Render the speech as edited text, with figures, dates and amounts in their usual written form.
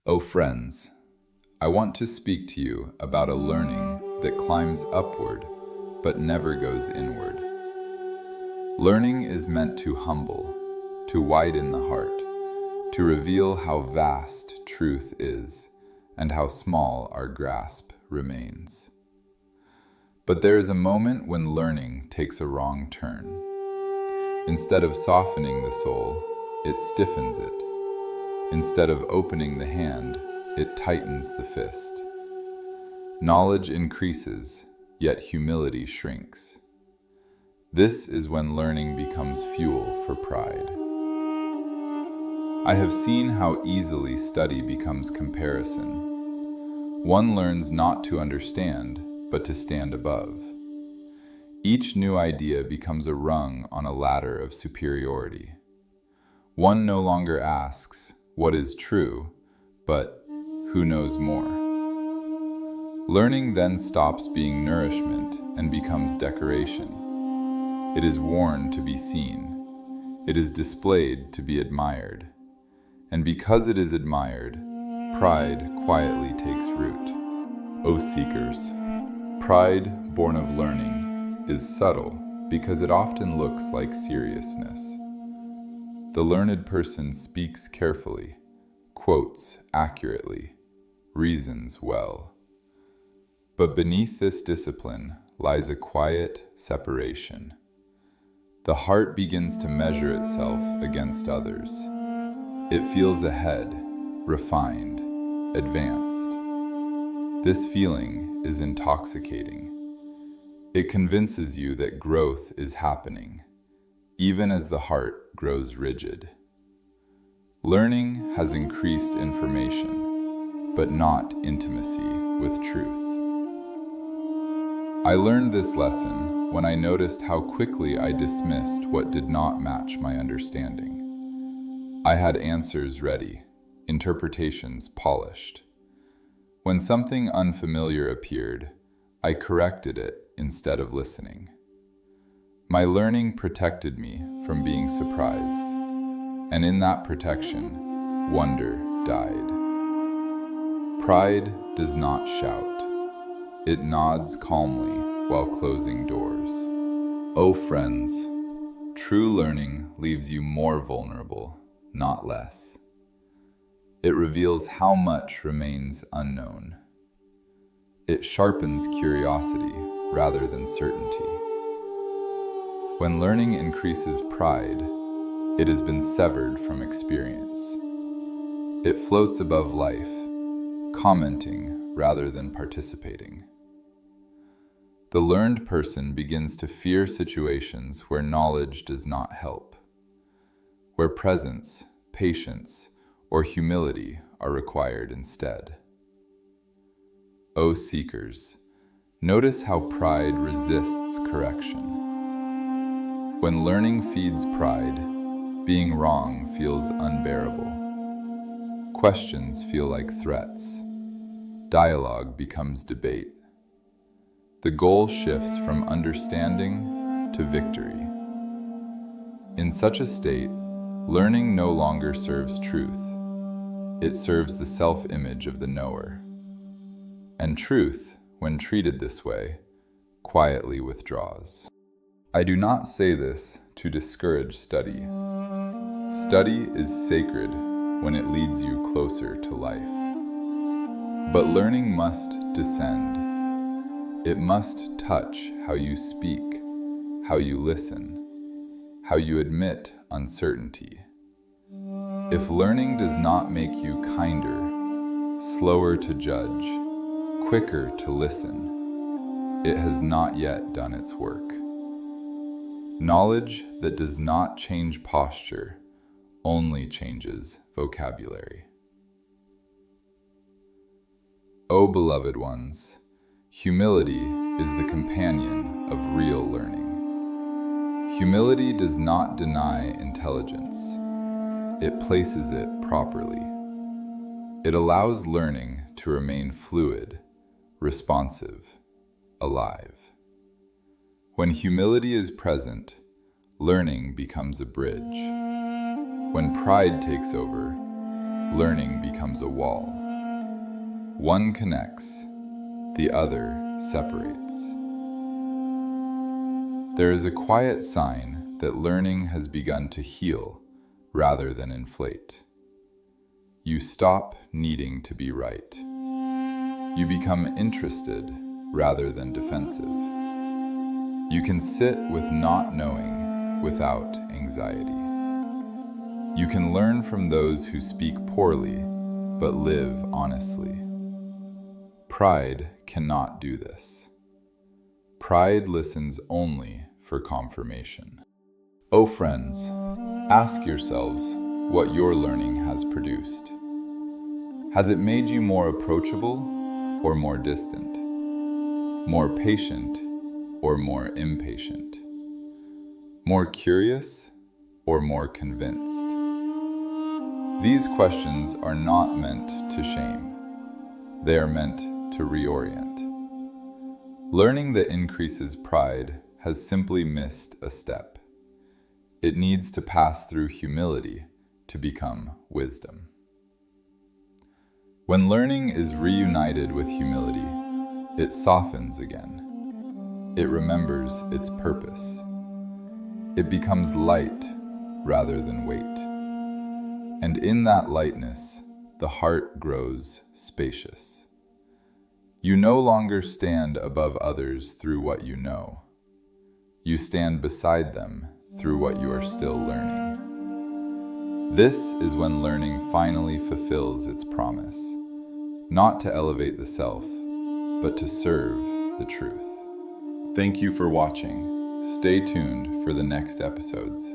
Oh friends, I want to speak to you about a learning that climbs upward but never goes inward. Learning is meant to humble, to widen the heart, to reveal how vast truth is and how small our grasp remains. But there is a moment when learning takes a wrong turn. Instead of softening the soul, it stiffens it. Instead of opening the hand, it tightens the fist. Knowledge increases, yet humility shrinks. This is when learning becomes fuel for pride. I have seen how easily study becomes comparison. One learns not to understand, but to stand above. Each new idea becomes a rung on a ladder of superiority. One no longer asks, "What is true?" but "Who knows more?" Learning then stops being nourishment and becomes decoration. It is worn to be seen. It is displayed to be admired. And because it is admired, pride quietly takes root. O seekers, pride born of learning is subtle because it often looks like seriousness. The learned person speaks carefully, quotes accurately, reasons well. But beneath this discipline lies a quiet separation. The heart begins to measure itself against others. It feels ahead, refined, advanced. This feeling is intoxicating. It convinces you that growth is happening, even as the heart grows rigid. Learning has increased information, but not intimacy with truth. I learned this lesson when I noticed how quickly I dismissed what did not match my understanding. I had answers ready, interpretations polished. When something unfamiliar appeared, I corrected it instead of listening. My learning protected me from being surprised, and in that protection, wonder died. Pride does not shout. It nods calmly while closing doors. Oh friends, true learning leaves you more vulnerable, not less. It reveals how much remains unknown. It sharpens curiosity rather than certainty. When learning increases pride, it has been severed from experience. It floats above life, commenting rather than participating. The learned person begins to fear situations where knowledge does not help, where presence, patience, or humility are required instead. O seekers, notice how pride resists correction. When learning feeds pride, being wrong feels unbearable. Questions feel like threats. Dialogue becomes debate. The goal shifts from understanding to victory. In such a state, learning no longer serves truth. It serves the self-image of the knower. And truth, when treated this way, quietly withdraws. I do not say this to discourage study. Study is sacred when it leads you closer to life. But learning must descend. It must touch how you speak, how you listen, how you admit uncertainty. If learning does not make you kinder, slower to judge, quicker to listen, it has not yet done its work. Knowledge that does not change posture only changes vocabulary. O beloved ones, humility is the companion of real learning. Humility does not deny intelligence. It places it properly. It allows learning to remain fluid, responsive, alive. When humility is present, learning becomes a bridge. When pride takes over, learning becomes a wall. One connects, the other separates. There is a quiet sign that learning has begun to heal rather than inflate. You stop needing to be right. You become interested rather than defensive. You can sit with not knowing without anxiety. You can learn from those who speak poorly but live honestly. Pride cannot do this. Pride listens only for confirmation. Oh friends, ask yourselves what your learning has produced. Has it made you more approachable or more distant? More patient or more impatient? More curious or more convinced? These questions are not meant to shame. They are meant to reorient. Learning that increases pride has simply missed a step. It needs to pass through humility to become wisdom. When learning is reunited with humility, it softens again. It remembers its purpose. It becomes light rather than weight. And in that lightness, the heart grows spacious. You no longer stand above others through what you know. You stand beside them through what you are still learning. This is when learning finally fulfills its promise, not to elevate the self, but to serve the truth. Thank you for watching. Stay tuned for the next episodes.